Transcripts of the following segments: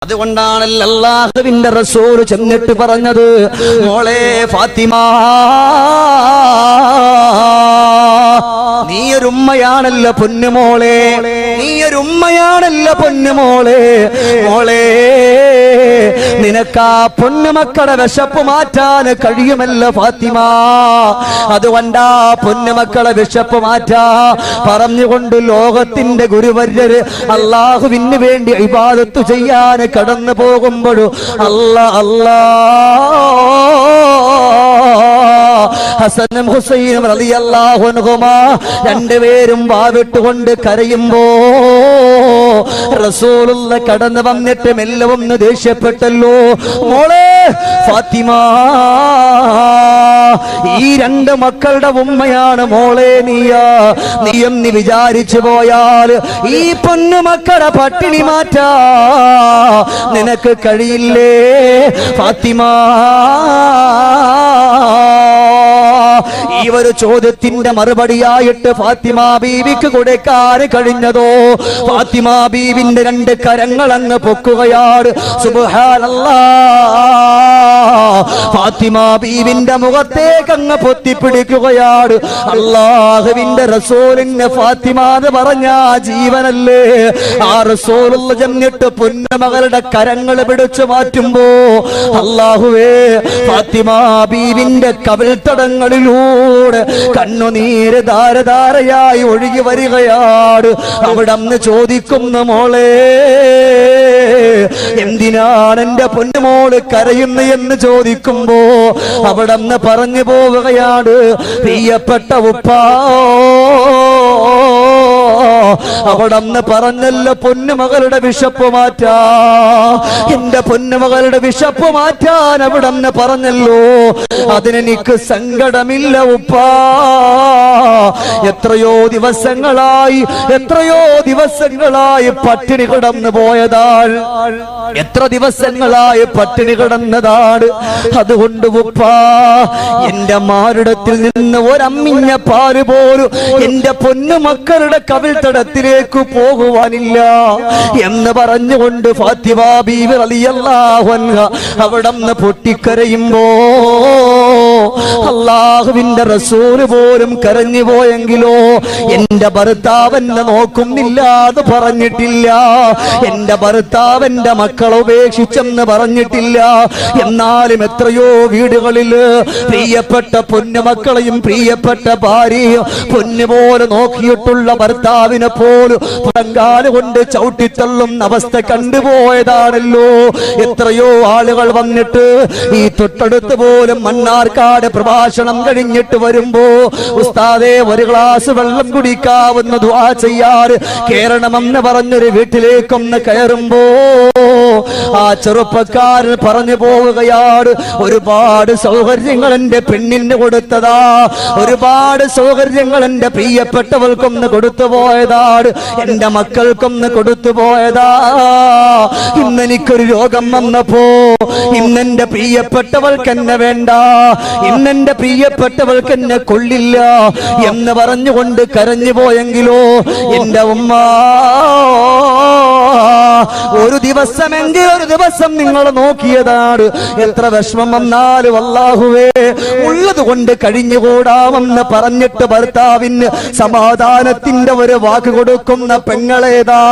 അതുകൊണ്ടാണല്ലോ അല്ലാഹുവിന്റെ റസൂൽ ചെന്നിട്ട് പറഞ്ഞത്, മോളെ ഫാത്തിമ, നീയൊരു ഉമ്മയാണല്ലോ പൊന്നുമോളെ, നീയൊരു ഉമ്മയാണല്ലോ പൊന്നുമോളെ. മോളെ, നിനക്കാ പൊന്നുമക്കളുടെ വിശപ്പ് മാറ്റാൻ കഴിയുമല്ലോ ഫാത്തിമ. അതുകൊണ്ടാ പൊന്നുമക്കളെ വിശപ്പ് മാറ്റാ പറഞ്ഞുകൊണ്ട് ലോകത്തിന്റെ ഗുരുവര്യര് അല്ലാഹുവിന് വേണ്ടി ഇബാദത്ത് ചെയ്യാൻ കടന്നു പോകുമ്പോഴും ഹസനും ഹുസൈനും റളിയല്ലാഹു അൻഹുമാ രണ്ടുപേരും വാവിട്ടുകൊണ്ട് കരയുമ്പോ റസൂലുള്ള കടന്നു വന്നിട്ട് മെല്ലെ ഒന്ന് ദേഷ്യപ്പെട്ടല്ലോ, മോളെ ഫാത്തിമ, ഈ രണ്ട് മക്കളുടെ ഉമ്മയാണ് മോളെ നീയെന്ന് വിചാരിച്ചു പോയാൽ ഈ പൊന്നുമക്കളുടെ പട്ടിണി മാറ്റാ നിനക്ക് കഴിയില്ലേ ഫാത്തിമ. ഈ ഒരു ചോദ്യത്തിന്റെ മറുപടിയായിട്ട് ഫാത്തിമ ബീവിക്ക് കൊടുക്കാൻ കഴിഞ്ഞതോ, ഫാത്തിമ ബീവിന്റെ രണ്ട് കരങ്ങൾ അങ്ങ് പൊക്കുകയാണ്. സുബ്ഹാനല്ലാഹ്, ഫാത്തിമ ബീവിന്റെ മുഖത്തേക്ക് അങ്ങ് പൊത്തിപ്പിടിക്കുകയാണ്. അല്ലാഹുവിന്റെ റസൂലിന് ഫാത്തിമ എന്ന് പറഞ്ഞ ജീവനല്ലേ. ആ റസൂലുള്ള ചെന്നിട്ട് പൊന്നുമകളുടെ കരങ്ങൾ പിടിച്ചു മാറ്റുമ്പോ അല്ലാഹുവേ, ഫാത്തിമ ബീവിന്റെ കവിൾത്തടങ്ങളിലൂടെ കണ്ണുനീര് ധാരധാരയായി ഒഴുകി വരികയാണ്. അവിടന്ന് ചോദിക്കുന്നു, മോളെ, എന്തിനാണ് എന്റെ പൊന്നുമോള് കരയുന്നു എന്ന് ചോദിക്കുമ്പോ അവിടന്ന് പറഞ്ഞു പോവുകയാണ്, പ്രിയപ്പെട്ട ഉപ്പാ, അവിടന്ന് പറഞ്ഞല്ലോ പൊന്നുമകളുടെ വിശപ്പ് മാറ്റാ, എന്റെ പൊന്നുമകളുടെ വിശപ്പ് മാറ്റാൻ അവിടന്ന് പറഞ്ഞല്ലോ. അതിനെനിക്ക് സങ്കടമില്ല ഉപ്പാ. എത്രയോ ദിവസങ്ങളായി പട്ടിണി കിടന്നു പോയതാണ്, എത്ര ദിവസങ്ങളായി പട്ടിണി കിടന്നതാണ്. അതുകൊണ്ട് ഉപ്പാ, എന്റെ മാറിടത്തിൽ നിന്ന് ഒരമ്മിഞ്ഞ പാല് പോലും എന്റെ പൊന്നുമക്കളുടെ കവിൾത്തടത്തിലേക്ക് പോകുവാനില്ല എന്ന് പറഞ്ഞുകൊണ്ട് ഫാത്തിമ ബീവി റളിയല്ലാഹു അൻഹ അവിടന്ന് പൊട്ടിക്കരയുമ്പോ അല്ലാഹുവിന്റെ റസൂല് പോലും കരഞ്ഞു പോയെങ്കിലോ എന്റെ ഭർത്താവെന്നെ നോക്കുന്നില്ല എന്ന് പറഞ്ഞിട്ടില്ല, എന്റെ ഭർത്താവെന്റെ മക്കളെ ഉപേക്ഷിച്ചെന്ന് പറഞ്ഞിട്ടില്ല. എന്നാലും എത്രയോ വീടുകളിൽ പ്രിയപ്പെട്ട പൊന്നുമക്കളെയും പ്രിയപ്പെട്ട ഭാര്യയും പൊന്നുപോലെ നോക്കിയിട്ടുള്ള ഭർത്താവിനെ പോലും പുറങ്കാലുകൊണ്ട് ചവിട്ടിത്തള്ളുന്ന അവസ്ഥ കണ്ടുപോയതാണല്ലോ. എത്രയോ ആളുകൾ വന്നിട്ട് ഈ തൊട്ടടുത്ത് പോലും മണ്ണാർക്കാട് പ്രഭാഷണം കഴിഞ്ഞിട്ട് വരുമ്പോ, ഉസ്താദേ ഒരു ഗ്ലാസ് വെള്ളം കുടിക്കാവുന്ന ദുആ ചെയ്യാറ് കേരളമെന്ന് പറഞ്ഞൊരു വീട്ടിലേക്കൊന്ന് കയറുമ്പോ ആ ചെറുപ്പക്കാരൻ പറഞ്ഞു പോവുകയാണ്, ഒരുപാട് സൗകര്യങ്ങൾ എന്റെ പെണ്ണിന് കൊടുത്തതാ, ഒരുപാട് സൗകര്യങ്ങൾ എന്റെ പ്രിയപ്പെട്ടവർക്കൊന്ന് കൊടുത്തു പോയതാണ്, എന്റെ മക്കൾക്കൊന്ന് കൊടുത്തു പോയതാ. ഇന്നെനിക്കൊരു രോഗം വന്നപ്പോ ഇന്നെന്റെ പ്രിയപ്പെട്ടവൾക്ക് എന്നെ വേണ്ട, ഇന്നെന്റെ പ്രിയപ്പെട്ടവൾക്ക് എന്നെ കൊള്ളില്ല എന്ന് പറഞ്ഞുകൊണ്ട് കരഞ്ഞു പോയെങ്കിലോ എന്റെ ഉമ്മ, ഒരു ദിവസം നിങ്ങൾ നോക്കിയതാണ്. എത്ര വിഷമം വന്നാലും അല്ലാഹുവേ ഉള്ളത് കൊണ്ട് കഴിഞ്ഞുകൂടാമെന്ന് പറഞ്ഞിട്ട് ഭർത്താവിന് സമാധാനത്തിന്റെ ഒരു വാക്ക് കൊടുക്കുന്ന പെങ്ങളേതാ?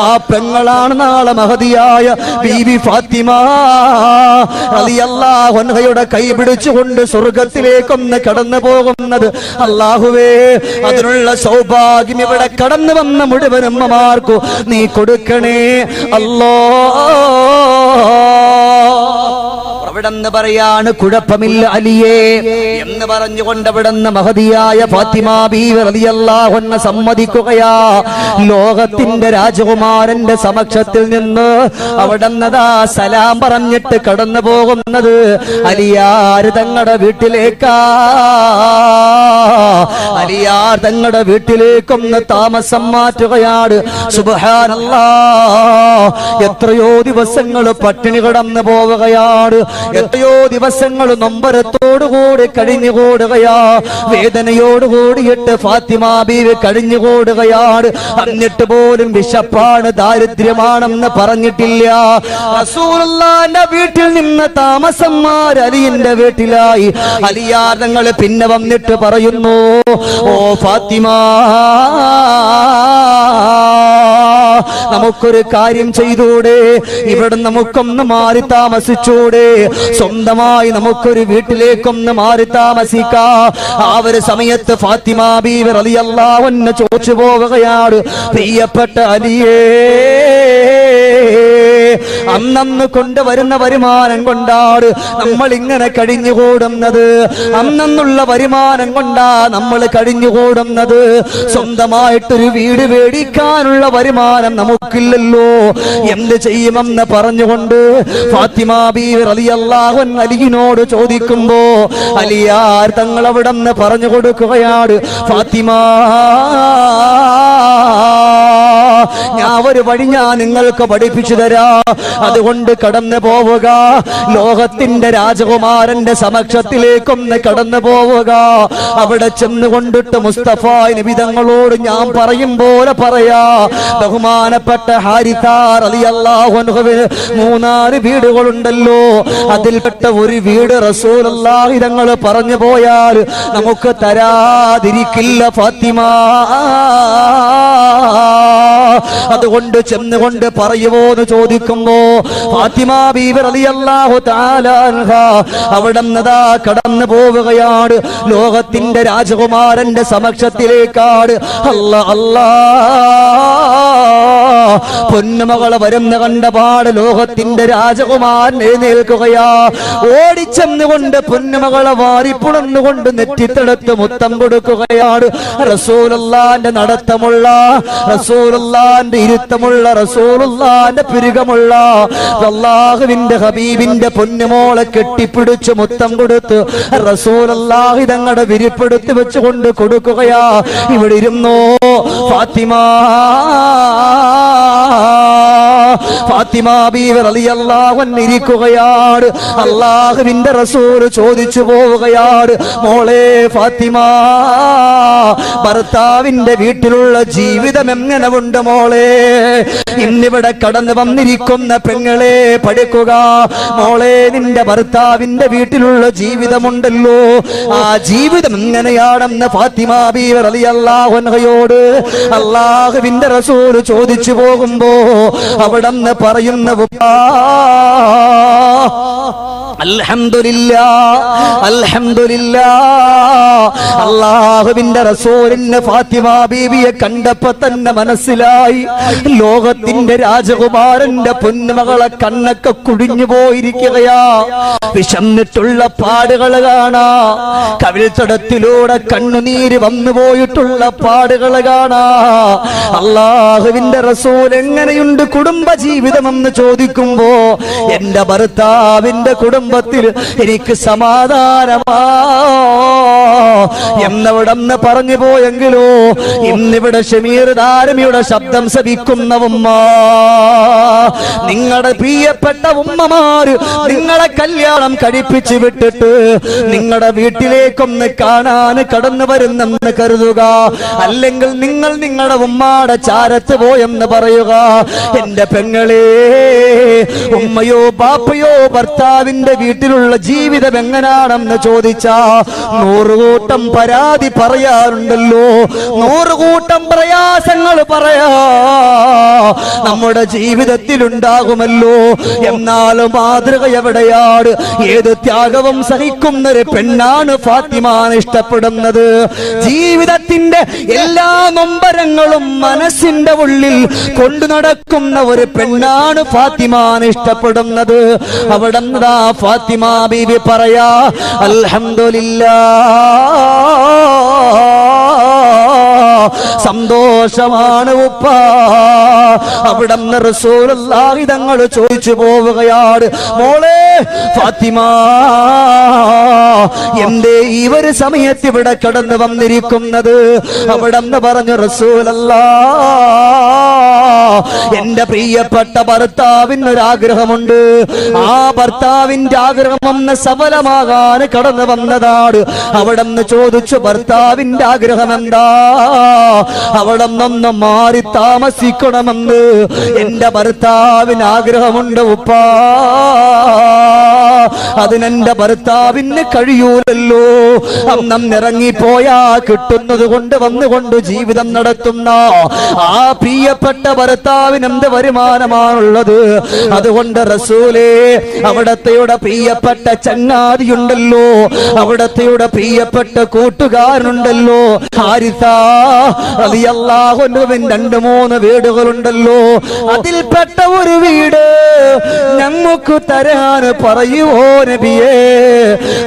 ആ പെങ്ങളാണ് നാളെ മഹദിയായ ബീവി ഫാത്തിമ റളിയല്ലാഹു അൻഹയുടെ കൈ പിടിച്ചുകൊണ്ട് സ്വർഗത്തിലേക്കൊന്ന് കടന്നു പോകുന്നത്. അല്ലാഹുവേ, അതിനുള്ള സൗഭാഗ്യം ഇവിടെ കടന്നു വന്ന മുഴുവൻ ഉമ്മമാർക്കും നീ കൊടുക്കണേ അല്ലാ. അവിടെന്ന് പറയാണ്, കുഴപ്പമില്ല അലിയേ എന്ന് പറഞ്ഞുകൊണ്ട് അവിടെന്ന് മഹദിയായ ഫാത്തിമ ബീവി റളിയല്ലാഹു അൻഹ സമ്മതിക്കുകയാ. ലോകത്തിന്റെ രാജകുമാരന്റെ സമക്ഷത്തിൽ നിന്ന് അവിടെന്നതാ സലാം പറഞ്ഞിട്ട് കടന്നു പോകുന്നത് അലിയാർ തങ്ങളുടെ വീട്ടിലേക്കാ. അലിയാർ തങ്ങളുടെ വീട്ടിലേക്കൊന്ന് താമസം മാറ്റുകയാണ്. സുബ്ഹാനല്ലാഹ്, എത്രയോ ദിവസങ്ങൾ പട്ടിണി കിടന്നു പോവുകയാണ്. എത്രയോ ദിവസങ്ങൾ നൊമ്പരത്തോടുകൂടി കഴിഞ്ഞുകൂടുകയാ, വേദനയോടുകൂടിയിട്ട് ഫാത്തിമ ബീവി കഴിഞ്ഞുകൂടുകയാണ്. എന്നിട്ട് പോലും വിശപ്പാണ്, ദാരിദ്ര്യമാണെന്ന് പറഞ്ഞിട്ടില്ല. റസൂലുള്ളാഹിന്റെ വീട്ടിൽ നിന്ന് താമസം മാറി അലിയുടെ വീട്ടിലായി. അലിയാർ തങ്ങൾ പിന്നെ വന്നിട്ട് പറയുന്നു, ഓ ഫാത്തിമ, നമുക്കൊരു കാര്യം ചെയ്തൂടെ? ഇവിടെ നമുക്കൊന്ന് മാറി താമസിച്ചൂടെ? സ്വന്തമായി നമുക്കൊരു വീട്ടിലേക്കൊന്ന് മാറി താമസിക്കാം. ആ ഒരു സമയത്ത് ഫാത്തിമ ബീവി റളിയല്ലാഹു അൻഹ ചോദിച്ചു പോവുകയാണ്, പ്രിയപ്പെട്ട അലിയേ, അന്നന്ന് കൊണ്ടുവരുന്ന വരുമാനം കൊണ്ടാണ് നമ്മൾ ഇങ്ങനെ കഴിഞ്ഞുകൂടുന്നത്. അന്നുള്ള വരുമാനം കൊണ്ടാ നമ്മൾ കഴിഞ്ഞുകൂടുന്നത്. സ്വന്തമായിട്ടൊരു വീട് മേടിക്കാനുള്ള വരുമാനം നമുക്കില്ലല്ലോ, എന്ത് ചെയ്യുമെന്ന് പറഞ്ഞുകൊണ്ട് ഫാത്തിമ ബീവി റളിയല്ലാഹു അൻഹ അലിയിനോട് ചോദിക്കുമ്പോ അലിയാർ തങ്ങൾ അവിടെ നിന്ന് പറഞ്ഞു കൊടുക്കുകയാണ്, ഫാത്തിമ, ഞാൻ ഒരു വഴി ഞാൻ നിങ്ങൾക്ക് പഠിപ്പിച്ചു തരാം. അതുകൊണ്ട് കടന്നു പോവുക, ലോകത്തിന്റെ രാജകുമാരന്റെ സമക്ഷത്തിലേക്കൊന്ന് കടന്നു പോവുക. അവിടെ ചെന്നുകൊണ്ടിട്ട് മുസ്തഫ നബി തങ്ങളോട് ഞാൻ പറയും പോലെ പറയാ. ബഹുമാനപ്പെട്ട ഹാരിഥ റളിയല്ലാഹു അൻഹുവിന് 3-4 വീടുകളുണ്ടല്ലോ, അതിൽപ്പെട്ട ഒരു വീട് റസൂലുള്ളാഹി തങ്ങൾ പറഞ്ഞു പോയാൽ നമുക്ക് തരാതിരിക്കില്ല ഫാത്തിമ. അതുകൊണ്ട് ചെന്നുകൊണ്ട് പറയുമോ എന്ന് ചോദിക്കുമ്പോ ഫാത്തിമ ബീവി റളിയല്ലാഹു തആല അൻഹ അവിടെ നിന്നതാ കടന്നു പോവുകയാണ്. ലോകത്തിന്റെ രാജകുമാരന്റെ സമക്ഷത്തിലേക്കാണ്. അല്ലാ അല്ലാ, പൊന്നുമകളെ വരുന്ന കണ്ടപാട് ലോകത്തിന്റെ രാജകുമാരൻ എഴുന്നേൽക്കുകയാ. ഓടിച്ചെന്നുകൊണ്ട് പൊന്നുമകളെ വാരിപ്പുണർന്നുകൊണ്ട് നെറ്റിത്തെടുത്ത് മുത്തം കൊടുക്കുകയാണ്. റസൂലുള്ളാഹിന്റെ നടത്തമുള്ള, റസൂലുള്ളാഹിന്റെ ഇരുത്തമുള്ള, റസൂലുള്ളാഹിന്റെ പിരുകമുള്ള അല്ലാഹുവിന്റെ ഹബീബിന്റെ പൊന്നുമോളെ കെട്ടിപ്പിടിച്ച് മുത്തം കൊടുത്ത് റസൂലുള്ളാഹി തങ്ങളുടെ വിരിപ്പെടുത്തി വെച്ചുകൊണ്ട് കൊടുക്കുകയാ. ഇവിടെ ഇരുന്നോ ഫാത്തിമ. ഫാത്തിമ ബീവി റളിയല്ലാഹു അൻഹ ഇരിക്കുകയാണ്. അല്ലാഹുവിന്റെ റസൂൽ ചോദിച്ചു പോവുകയാണ്, മോളെ ഫാത്തിമ, ഭർത്താവിന്റെ വീട്ടിലുള്ള ജീവിതം എങ്ങനെ ഉണ്ട് മോളെ? ഇന്നിവിടെ കടന്നു വന്നിരിക്കുന്ന പെങ്ങളെ പഠിക്കുക മോളെ. നിന്റെ ഭർത്താവിന്റെ വീട്ടിലുള്ള ജീവിതമുണ്ടല്ലോ, ആ ജീവിതം എങ്ങനെയാണെന്ന് ഫാത്തിമ ബീവി റളിയല്ലാഹു അൻഹയോട് അല്ലാഹുവിന്റെ റസൂൽ ചോദിച്ചു പോകുമ്പോ അവിടെ നിന്ന് പറയുന്ന അൽഹംദുലില്ലാഹ്, അൽഹംദുലില്ലാഹ്. അല്ലാഹുവിന്റെ റസൂലിന് ഫാത്തിമ ബീവിയെ കണ്ടപ്പോ തന്നെ മനസ്സിലായി, ലോകത്തിന്റെ രാജകുമാരന്റെ പൊന്നുമകളെ കണ്ണൊക്കെ കുടിഞ്ഞു പോയിരിക്കുകയാ. വിശന്നിട്ടുള്ള പാടുകൾ കാണാ, കവിൾത്തടത്തിലൂടെ കണ്ണുനീര് വന്നു പോയിട്ടുള്ള പാടുകൾ കാണാ. അല്ലാഹുവിന്റെ റസൂൽ എങ്ങനെയുണ്ട് കുടുംബ ജീവിതമെന്ന് ചോദിക്കുമ്പോ എന്റെ ഭർത്താവിന്റെ കുടുംബത്തിൽ എനിക്ക് സമാധാനമാ എന്നവിടെന്ന് പറഞ്ഞു പോയെങ്കിലോ ഇന്നിവിടെ ഷമീർ ധാരമിയുടെ ശബ്ദം ശ്രവിക്കുന്ന ഉമ്മ, നിങ്ങളുടെ പ്രിയപ്പെട്ട ഉമ്മമാര് നിങ്ങളെ കല്യാണം കഴിപ്പിച്ചു വിട്ടിട്ട് നിങ്ങളുടെ വീട്ടിലേക്കൊന്ന് കാണാൻ കടന്നു വരുന്നെന്ന് കരുതുക. അല്ലെങ്കിൽ നിങ്ങൾ നിങ്ങളുടെ ഉമ്മാടെ ചാരത്ത് പോയെന്ന് പറയുക. എന്റെ പെങ്ങളെ, ഉമ്മയോ ബാപ്പയോ ഭർത്താവിന്റെ വീട്ടിലുള്ള ജീവിതം എങ്ങനാണെന്ന് ചോദിച്ചാ 100 കൂട്ടം പരാതി പറയാറുണ്ടല്ലോ, 100 കൂട്ടം പ്രയാസങ്ങൾ പറയാ നമ്മുടെ ജീവിതത്തിൽ ഉണ്ടാകുമല്ലോ. എന്നാലും മാതൃക എവിടെയാണ്? ഏത് ത്യാഗവും സഹിക്കുന്നൊരു പെണ്ണാണ് ഫാത്തിമാനെ ഇഷ്ടപ്പെടുന്നത്. ജീവിതത്തിന്റെ എല്ലാ നൊമ്പരങ്ങളും മനസ്സിന്റെ ഉള്ളിൽ കൊണ്ടു നടക്കുന്ന ഒരു പെണ്ണാണ് ഫാത്തിമാനെ ഇഷ്ടപ്പെടുന്നത്. അവിടെ ഫാത്തിമ ബീവി പറയാ, അൽഹംദുലില്ലാഹ്, സന്തോഷമാണ് ഉപ്പ. അവിടുന്ന് റസൂലുള്ളാഹി തങ്ങൾ ചോദിച്ചു പോവുകയാണ്, മോളെ ഫാത്തിമ, എന്തേ ഈ ഒരു സമയത്ത് ഇവിടെ കടന്നു വന്നിരിക്കുന്നത്? അവിടുന്ന് പറഞ്ഞു, റസൂലല്ലാഹ്, എന്റെ പ്രിയപ്പെട്ട ഭർത്താവിനൊരാഗ്രഹമുണ്ട്. ആ ഭർത്താവിന്റെ ആഗ്രഹം ഒന്ന് സഫലമാകാൻ കടന്നു വന്നതാണ്. അവിടെ നിന്ന് ചോദിച്ചു, ഭർത്താവിന്റെ ആഗ്രഹം എന്താ? അവിടെ നിന്ന് മാറി താമസിക്കണമെന്ന് എന്റെ ഭർത്താവിന് ആഗ്രഹമുണ്ട് ഉപ്പാ. അതിനെന്റെ ഭർത്താവിന് കഴിയൂലല്ലോ. അന്നം ഇറങ്ങിപ്പോയാ കിട്ടുന്നത് കൊണ്ട് വന്നുകൊണ്ട് ജീവിതം നടത്തുന്ന ആ പ്രിയപ്പെട്ട ഭർത്താവിന് എന്ത് വരുമാനമാണുള്ളത്? അതുകൊണ്ട് റസൂലേ, അവിടത്തെയുടെ പ്രിയപ്പെട്ട ചങ്ങാതിയുണ്ടല്ലോ, അവിടത്തെയുടെ പ്രിയപ്പെട്ട കൂട്ടുകാരനുണ്ടല്ലോ, ഹാരിസ റളിയല്ലാഹു അൻഹുവിന് 2-3 വീടുകളുണ്ടല്ലോ. അതിൽപ്പെട്ട ഒരു വീട് ഞങ്ങൾക്ക് തരാൻ പറയുവോ നബിയേ?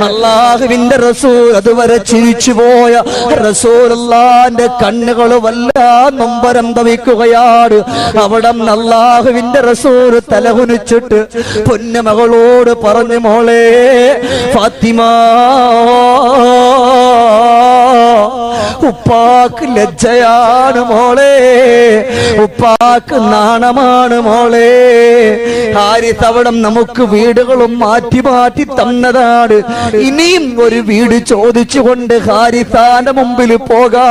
അല്ലാഹുവിന്റെ റസൂൽ അതുവരെ ചിരിച്ചുപോയ റസൂലുള്ളാഹിന്റെ കണ്ണുകൾ വല്ലാതെ നൊമ്പരം തവിക്കുകയാണ്. അവിടെ അല്ലാഹുവിന്റെ റസൂൽ തലകുനിച്ചിട്ട് പൊന്നുമകളോട് പറഞ്ഞു, മോളെ ഫാത്തിമ, ഉപ്പാക്ക് ലജ്ജയാണ് മോളെ, ഉപ്പാക്ക് നാണമാണ് മോളെ. ഹാരിസ് അവിടെ നമുക്ക് വീടുകളും മാറ്റി മാറ്റി തന്നതാണ്. ഇനിയും ഒരു വീട് ചോദിച്ചുകൊണ്ട് ഹാരിസാന്റെ മുമ്പിൽ പോകാ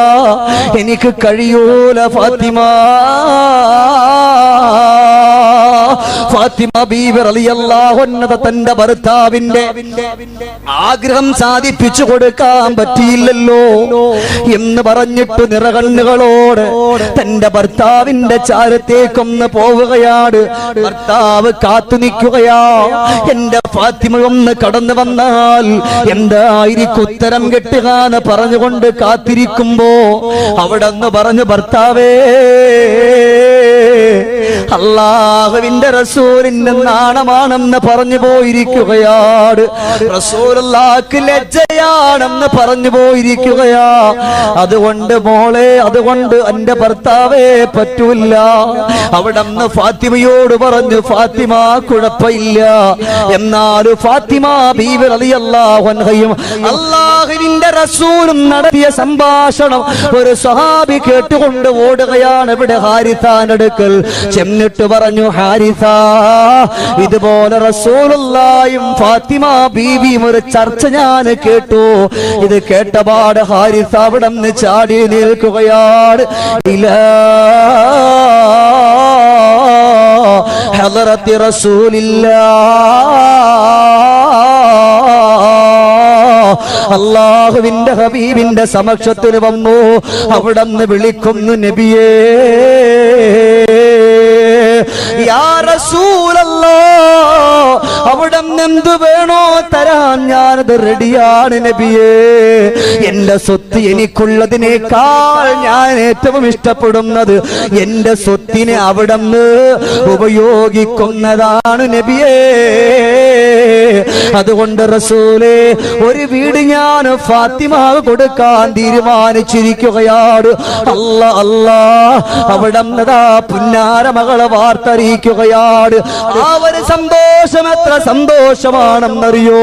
എനിക്ക് കഴിയൂല ഫാത്തിമ. ഫാത്തിമ ബീവി റളിയല്ലാഹു അൻഹ തന്റെ ഭർത്താവിന്റെ ആഗ്രഹം സാധിപ്പിച്ചു കൊടുക്കാൻ പറ്റിയില്ലല്ലോ എന്ന് പറഞ്ഞിട്ട് നിറകണ്ണുകളോട് തന്റെ ഭർത്താവിന്റെ ചാരത്തേക്കൊന്ന് പോവുകയാണ്. ഭർത്താവ് കാത്തു നിൽക്കുകയാ. എന്റെ ഫാത്തിമ ഒന്ന് കടന്നു വന്നാൽ എന്തായിരിക്കും ഉത്തരം കെട്ടുക എന്ന് പറഞ്ഞുകൊണ്ട് കാത്തിരിക്കുമ്പോ അവിടെ നിന്ന് പറഞ്ഞു, ഭർത്താവേ, അല്ലാഹുവിന്റെ റസൂലിന്റെ നാണമാണെന്ന് പറഞ്ഞു പോയിരിക്കുകയാണ്, റസൂലുള്ളാഹിക്ക് ലജ്ജയാണെന്ന് പറഞ്ഞു പോയിരിക്കുകയാ. അതുകൊണ്ട് മോളെ, അതുകൊണ്ട് എന്റെ ഭർത്താവേ പറ്റൂല. അവിടെ നിന്ന് ഫാത്തിമയോട് പറഞ്ഞു, ഫാത്തിമ കുഴപ്പമില്ല. എന്നാലും ഫാത്തിമ ബീവി റളിയല്ലാഹു അൻഹയും അല്ലാഹുവിന്റെ റസൂലും നടത്തിയ സംഭാഷണം ഒരു സ്വഹാബി കേട്ടുകൊണ്ട് ഓടുകയാണ്. ഇവിടെ ഹാരിസാന്റെ അടുക്കൽ ചെന്നിട്ട് പറഞ്ഞു, ഹാരിസ, ഇതുപോലെ റസൂലുള്ളാഹിയും ഫാത്തിമ ബീവിയും ഒരു ചർച്ച ഞാൻ കേട്ടു. ഇത് കേട്ടപാട് ഹാരിസ അവിടെ നിന്ന് ചാടി നിൽക്കുകയാണ്. ഇലാ ഹളറത്തി റസൂലില്ലാഹ്, അല്ലാഹുവിന്റെ ഹബീബിന്റെ സമക്ഷത്തിൽ വന്നു. അവിടെ നിന്ന് വിളിക്കുന്നു, നബിയേ, യാ റസൂലല്ലാഹ്, അവിടെ എന്ത് വേണോ തരാൻ ഞാനത് റെഡിയാണ് നബിയേ. എന്റെ സ്വത്ത് എനിക്കുള്ളതിനേക്കാൾ ഞാൻ ഏറ്റവും ഇഷ്ടപ്പെടുന്നത് എന്റെ സ്വത്തിനെ അവിടെ നിന്ന് ഉപയോഗിക്കുന്നതാണ് നബിയേ. അതുകൊണ്ട് റസൂലേ, ഒരു വീട് ഞാൻ ഫാത്തിമ കൊടുക്കാൻ തീരുമാനിച്ചിരിക്കുകയാണ്. അല്ലാ അല്ലാ, അവിടെ പുന്നാര മകളെ വാർത്തറിയിക്കുകയാണ്. ആ ഒരു സന്തോഷം എത്ര സന്തോഷമാണെന്നറിയോ?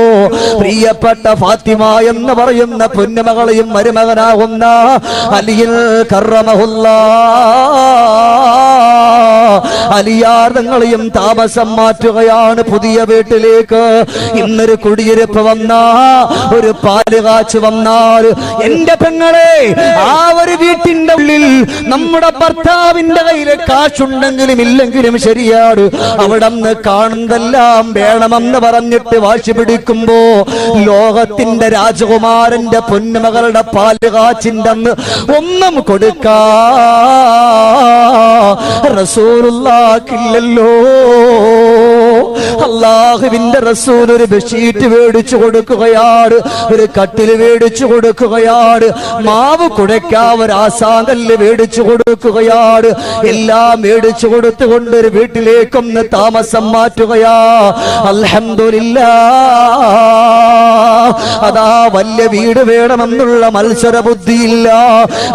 പ്രിയപ്പെട്ട ഫാത്തിമ എന്ന് പറയുന്ന പൊന്നുമകളെയും മരുമകനാകുന്ന അലിയിൽ അലിയാർ തങ്ങളെയും താമസം മാറ്റുകയാണ് പുതിയ വീട്ടിലേക്ക്. ഇന്നൊരു കുടിയിരുപ്പ് വന്ന, ഒരു പാല് കാച്ച് വന്നാൽ, എന്റെ പെങ്ങളെ, ആ ഒരു വീട്ടിന്റെ ഉള്ളിൽ നമ്മുടെ ഭർത്താവിന്റെ കയ്യിൽ കാശുണ്ടെങ്കിലും ഇല്ലെങ്കിലും ശരിയാണ്, അവിടെ നിന്ന് കാണുന്നതെല്ലാം വേണമെന്ന് പറഞ്ഞിട്ട് വാശി പിടിക്കുമ്പോ ലോകത്തിന്റെ രാജകുമാരന്റെ പൊന്നുമകളുടെ പാല് കാച്ചിന്റെ അന്ന് ഒന്നും കൊടുക്കാ റസൂലുള്ളാഹിക്കില്ലല്ലോ. അല്ലാഹുവിന്റെ റസൂൽ ഒരു ബെഡ്ഷീറ്റ് മേടിച്ചു കൊടുക്കുകയാണ്, ഒരു കട്ടിൽ മേടിച്ചു കൊടുക്കുകയാണ്, മാവ് കുഴയ്ക്കാൻ ഒരു ആസാങ്കല്ല് മേടിച്ചു കൊടുക്കുകയാണ്. എല്ലാം മേടിച്ചു കൊടുത്തുകൊണ്ട് ഒരു വീട്ടിലേക്കൊന്ന് താമസം മാറ്റുകയാ. അൽഹംദുലില്ലാഹ്, അതാ വലിയ വീട് വേണമെന്നുള്ള മത്സര ബുദ്ധിയില്ല.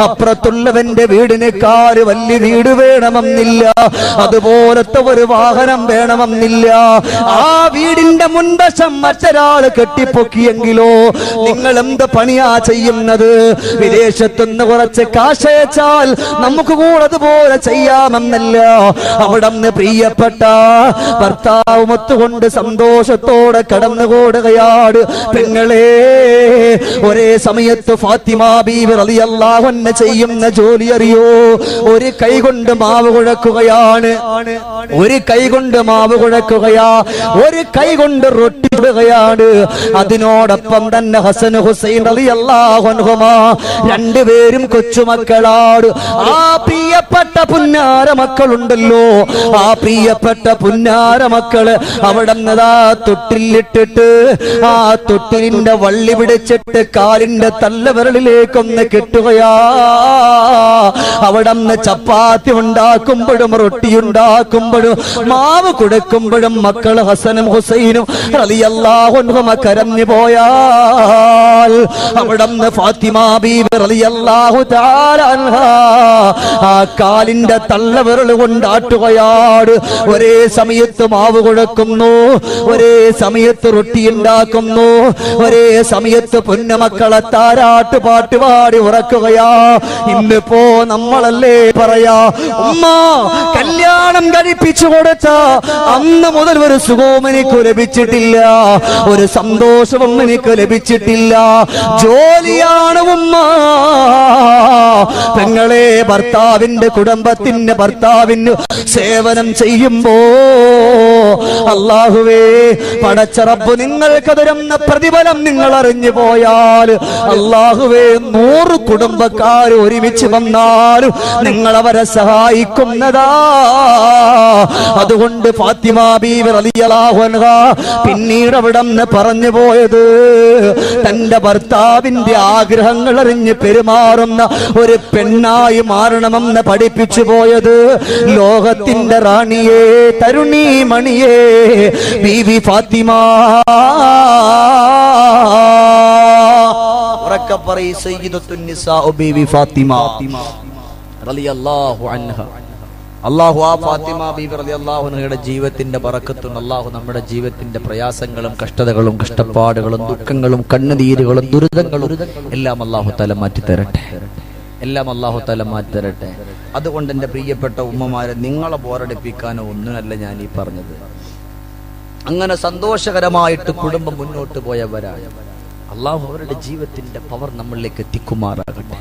അപ്പുറത്തുള്ളവന്റെ വീടിനേക്കാൾ വലിയ വീട് വേണമെന്നില്ല. അതുപോലത്തെ ഒരു വാഹനം വേണമെന്നില്ല. ആ വീടിന്റെ മുൻവശം മറ്റൊരാൾ കെട്ടിപ്പൊക്കിയെങ്കിലോ നിങ്ങൾ എന്ത് പണിയാ ചെയ്യുന്നത്? വിദേശത്തുനിന്ന് കുറച്ച് കാശയച്ചാൽ നമുക്ക് കൂടെ അതുപോലെ ചെയ്യാമെന്നല്ല. അവിടെ നിന്ന് പ്രിയപ്പെട്ട ഭർത്താവ് മൊത്തുകൊണ്ട് സന്തോഷത്തോടെ കടന്നുകൂടുകയാണ്. പെങ്ങളെ, ഒരേ സമയത്ത് ഫാത്തിമ ബീവി റളിയല്ലാഹു അൻഹ ചെയ്യുന്ന ജോലി അറിയോ? ഒരു കൈ കൊണ്ട് മാവ് കുഴക്കുകയാണ്, ഒരു കൈ കൊണ്ട് മാവ് കുഴക്കുകയാ, ഒരു കൈ കൊണ്ട് റൊട്ടി ചുടുകയാണ്. അതിനോടൊപ്പം തന്നെ ഹസൻ ഹുസൈൻ റളിയല്ലാഹു അൻഹുമാ രണ്ടുപേരും കൊച്ചുമക്കളാണ്. ആ പ്രിയപ്പെട്ട പുന്നാര മക്കളുണ്ടല്ലോ, ആ പ്രിയപ്പെട്ട പുന്നാര മക്കള് അവിടെ നിന്നതാ തൊട്ടിലിട്ടിട്ട് ആ തൊട്ടിലിന്റെ വള്ളി പിടിച്ചിട്ട് കാലിന്റെ തള്ളവിരലിലേക്കൊന്ന് കെട്ടുകയാ. അവിടെ നിന്ന് ചപ്പാത്തി ഉണ്ടാക്കുമ്പോഴും റൊട്ടി ഉണ്ടാക്കുമ്പോഴും മാവ് കൊടുക്കുമ്പോഴും മക്കള് ഹസനും ഹുസൈനും റളിയല്ലാഹു അൻഹുമ കരഞ്ഞു പോയാൽ അവിടെ നിന്ന് ഫാത്തിമ ബീവി റളിയല്ലാഹു തആല അൻഹാ ആ കാലിന്റെ തള്ളവിരൽ കൊണ്ടാട്ടുകയാണ്. ഒരേ സമയത്ത് മാവ് കുഴക്കുന്നു, ഒരേ സമയത്ത് റൊട്ടി ഉണ്ടാക്കുന്നു, ഒരേ സമയത്ത് പൊന്നുമക്കളെ താരാട്ട് പാട്ട് പാടി ഉറക്കുകയാ. ഇന്നിപ്പോ നമ്മളല്ലേ പറയാ, ഉമ്മ കല്യാണം കഴിപ്പിച്ചു കൊടുത്ത അന്ന് മുതൽ ഒരു സുഖവും എനിക്ക് ലഭിച്ചിട്ടില്ല, ഒരു സന്തോഷവും എനിക്ക് ലഭിച്ചിട്ടില്ല. ജോലിയാണ് ഉമ്മ. പെങ്ങളെ, ഭർത്താവിന്റെ കുടുംബത്തിന് ഭർത്താവിന് സേവനം ചെയ്യുമ്പോ അല്ലാഹുവേ പടച്ച റബ്ബ് നിങ്ങൾക്ക് തരുന്ന പ്രതിഫലം നിങ്ങൾ അറിഞ്ഞു പോയാൽ, അല്ലാഹുവേ 100 കുടുംബക്കാർ ഒരുമിച്ച് വന്നാലും നിങ്ങൾ അവരെ സഹായിക്കുന്നതാ. അതുകൊണ്ട് ഫാത്തിമ ബീവി റളിയല്ലാഹു അൻഹാ പിന്നീട് അവിടെ നിന്ന് പറഞ്ഞു പോയത്, തന്റെ ഭർത്താവിന്റെ ആഗ്രഹങ്ങൾ അറിഞ്ഞ് പെരുമാറുന്ന ഒരു പെണ്ണായി മാറണമെന്ന് പഠിപ്പിച്ചു പോയത് ലോകത്തിന്റെ റാണിയെ, തരുണീ മണിയെ ബീവി ഫാത്തിമ. അല്ലാഹു ആ ഫാത്തിമ ബീവി റളിയല്ലാഹു അൻഹയുടെ ജീവിതത്തിന്റെ ബറക്കത്തും അല്ലാഹു നമ്മുടെ ജീവിതത്തിന്റെ പ്രയാസങ്ങളും കഷ്ടതകളും കഷ്ടപ്പാടുകളും ദുഃഖങ്ങളും കണ്ണുനീരുകളും ദുരിതങ്ങളും എല്ലാം അല്ലാഹു തആല മാറ്റി തരട്ടെ, എല്ലാം അല്ലാഹു തആല മാറ്റി തരട്ടെ. അതുകൊണ്ട് എൻ്റെ പ്രിയപ്പെട്ട ഉമ്മമാരെ, നിങ്ങളെ ബോറടിപ്പിക്കാനോ ഒന്നുമല്ല ഞാൻ ഈ പറഞ്ഞത്. അങ്ങനെ സന്തോഷകരമായിട്ട് കുടുംബം മുന്നോട്ട് പോയവരായ അല്ലാഹു അവരുടെ ജീവിതത്തിന്റെ പവർ നമ്മളിലേക്ക് എത്തിക്കുമാറാകട്ടെ.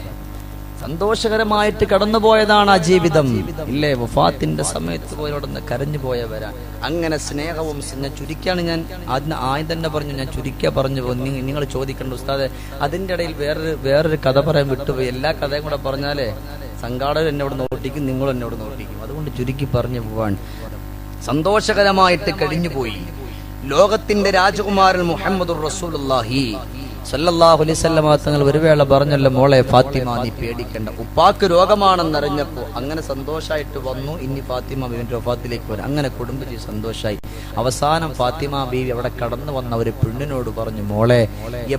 സന്തോഷകരമായിട്ട് കടന്നുപോയതാണ് ആ ജീവിതം, ഇല്ലേ? വഫാത്തിന്റെ സമയത്ത് പോയി അവിടെ നിന്ന് കരഞ്ഞു പോയവരാ. അങ്ങനെ സ്നേഹവും ചുരുക്കിയാണ് ഞാൻ ആദ്യം തന്നെ പറഞ്ഞു, ഞാൻ ചുരുക്കിയാ പറഞ്ഞു പോകും. നിങ്ങൾ ചോദിക്കേണ്ട ഉസ്താദെ, അതിൻ്റെ ഇടയിൽ വേറൊരു കഥ പറയാൻ വിട്ടുപോയി. എല്ലാ കഥയും കൂടെ പറഞ്ഞാലേ സംഘാടകർ എന്നോട് നോട്ടിക്കും, നിങ്ങളും എന്നോട് നോട്ടിക്കും. അതുകൊണ്ട് ചുരുക്കി പറഞ്ഞു പോവാൻ. സന്തോഷകരമായിട്ട് കഴിഞ്ഞുപോയി. ലോകത്തിന്റെ രാജകുമാരൻ മുഹമ്മദുർ റസൂലുള്ളാഹി സല്ലല്ലാഹു അലൈഹി വസല്ലം തങ്ങൾ ഒരു വേള പറഞ്ഞല്ലോ, മോളെ ഫാത്തിമ നീ പേടിക്കണ്ട. ഉപ്പാക്ക് രോഗമാണെന്നറിഞ്ഞപ്പോ അങ്ങനെ സന്തോഷമായിട്ട് വന്നു. ഇനി ഫാത്തിമ ബീവിന്റെ വഫാത്തിലേക്ക് വരും. അങ്ങനെ കുടുംബത്തിൽ സന്തോഷമായി. അവസാനം ഫാത്തിമ ബീവി അവിടെ കടന്നു വന്ന ഒരു പെണ്ണിനോട് പറഞ്ഞു, മോളെ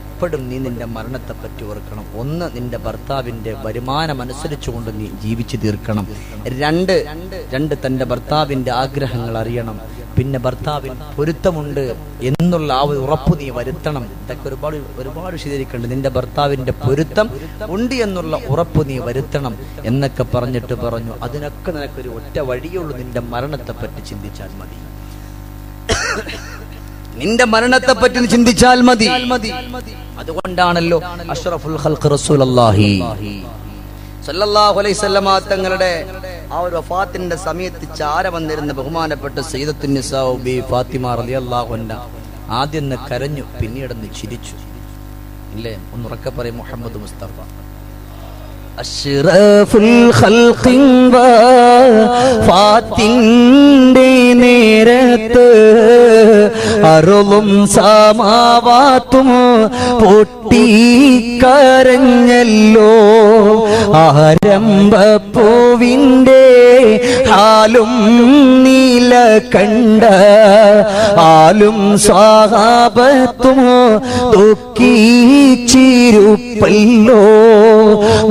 എപ്പോഴും നീ നിന്റെ മരണത്തെ പറ്റി ഓർക്കണം. ഒന്ന്, നിന്റെ ഭർത്താവിന്റെ വരുമാനം അനുസരിച്ചുകൊണ്ട് നീ ജീവിച്ചു തീർക്കണം. രണ്ട് തന്റെ ഭർത്താവിന്റെ ആഗ്രഹങ്ങൾ അറിയണം. പിന്നെ ഭർത്താവിന് പൊരുത്തമുണ്ട് എന്നുള്ള ആ ഒരു ഉറപ്പ് നീ വരുത്തണം. ഇതൊക്കെ ഒരുപാട് വിശദീകരിക്കുന്നുണ്ട്. നിന്റെ ഭർത്താവിന്റെ പൊരുത്തം ഉണ്ട് എന്നുള്ള ഉറപ്പ് നീ വരുത്തണം എന്നൊക്കെ പറഞ്ഞിട്ട് പറഞ്ഞു, അതിനൊക്കെ നിനക്കൊരു ഒറ്റ വഴിയുള്ളൂ, നിന്റെ മരണത്തെ പറ്റി ചിന്തിച്ചാൽ മതി. നിന്റെ മരണത്തെ പറ്റി ചിന്തിച്ചാൽ മതി. അതുകൊണ്ടാണല്ലോ അഷ്റഫുൽ ഖൽഖ് റസൂലുള്ളാഹി സല്ലല്ലാഹു അലൈഹി വസല്ലം തങ്ങളുടെ ആ ഒരു വഫാത്തിന്റെ സമയത്ത് ചാര വന്നിരുന്ന ബഹുമാനപ്പെട്ട സയ്യിദത്തുൻ നിസാ ബി ഫാത്തിമ റളിയല്ലാഹു അൻഹ ആദ്യം കരഞ്ഞു, പിന്നീട് ചിരിച്ചു. ഇല്ലേ? ഒന്നുറക്കെ പറയും, മുഹമ്മദ് മുസ്തഫ അഷ്റഫുൽ ഖൽഖിൻ വഫാത്തിന്റെ നേരത്ത് അറുളും സമാവാത്തും പൊട്ടിക്കരഞ്ഞല്ലോ. ആരംഭപ്പൂവിൻ്റെ ഹാലും നീല കണ്ട ആലും സ്വഹാബത്തും ദുഃഖിച്ചിരുപ്പല്ലോ.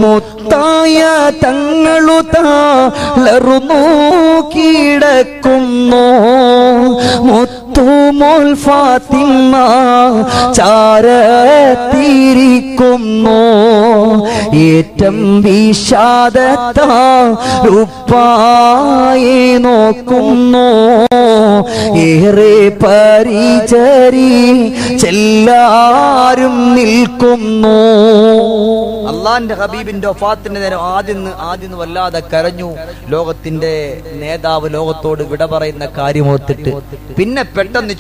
മുത്തായ തങ്ങളു തളർന്നു കിടക്കുന്നു. മുത്തുമോൾ ഫാത്തിമ ചാരത്തിരിക്കുന്നു. ഏറ്റം വിഷാദത്തായി നോക്കുന്നു. ഏറെ പരിചരിച്ചെല്ലാരും നിൽക്കുന്നു. അള്ളാന്റെ ഹബീബിന്റെ വഫാത്തിന്റെ നേരം ആദ്യം വല്ലാതെ കരഞ്ഞു. ലോകത്തിന്റെ നേതാവ് ലോകത്തോട് വിട പറയുന്ന കാര്യമോത്തിട്ട് പിന്നെ പെട്ടെന്ന്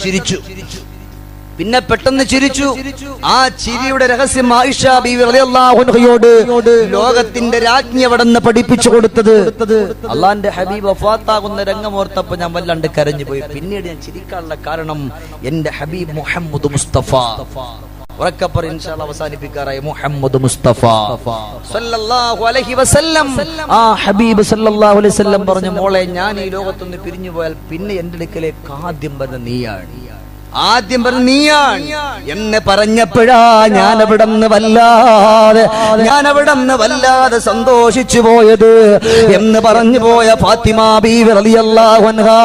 ചിരിച്ചു. ആ ചിരിയുടെ രഹസ്യം ആയിഷ ബീവി റളിയല്ലാഹു അൻഹയോട് ലോകത്തിന്റെ രാജ്ഞി അവിടെന്ന് പഠിപ്പിച്ചു കൊടുത്തത്. അള്ളാന്റെ ഹബീബ് വഫാത്താകുന്ന രംഗമോർത്തപ്പോ ഞാൻ വല്ലാണ്ട് കരഞ്ഞു പോയി. പിന്നീട് ഞാൻ ചിരിക്കാനുള്ള കാരണം എന്റെ ഹബീബ് മുഹമ്മദ് മുസ്തഫ ഉറക്കപ്പർ ഇൻഷാഅല്ലാഹ് അവസാനിപ്പിക്കാറായി. മുഹമ്മദ് മുസ്തഫ സല്ലല്ലാഹു അലൈഹി വസല്ലം ആ ഹബീബ് സല്ലല്ലാഹു അലൈഹി വസല്ലം പറഞ്ഞു, മോളെ ഞാൻ ഈ ലോകത്തുനിന്ന് പിരിഞ്ഞു പോയാൽ പിന്നെ എന്റെ അടുക്കലേക്ക് ആദ്യം വരുന്ന നീയാണ് എന്ന് പറഞ്ഞപ്പോഴാ ഞാൻ അവിടന്ന് വല്ലാതെ സന്തോഷിച്ചു പോയത് എന്ന് പറഞ്ഞു പോയ ഫാത്തിമ ബീവി റളിയല്ലാഹു അൻഹാ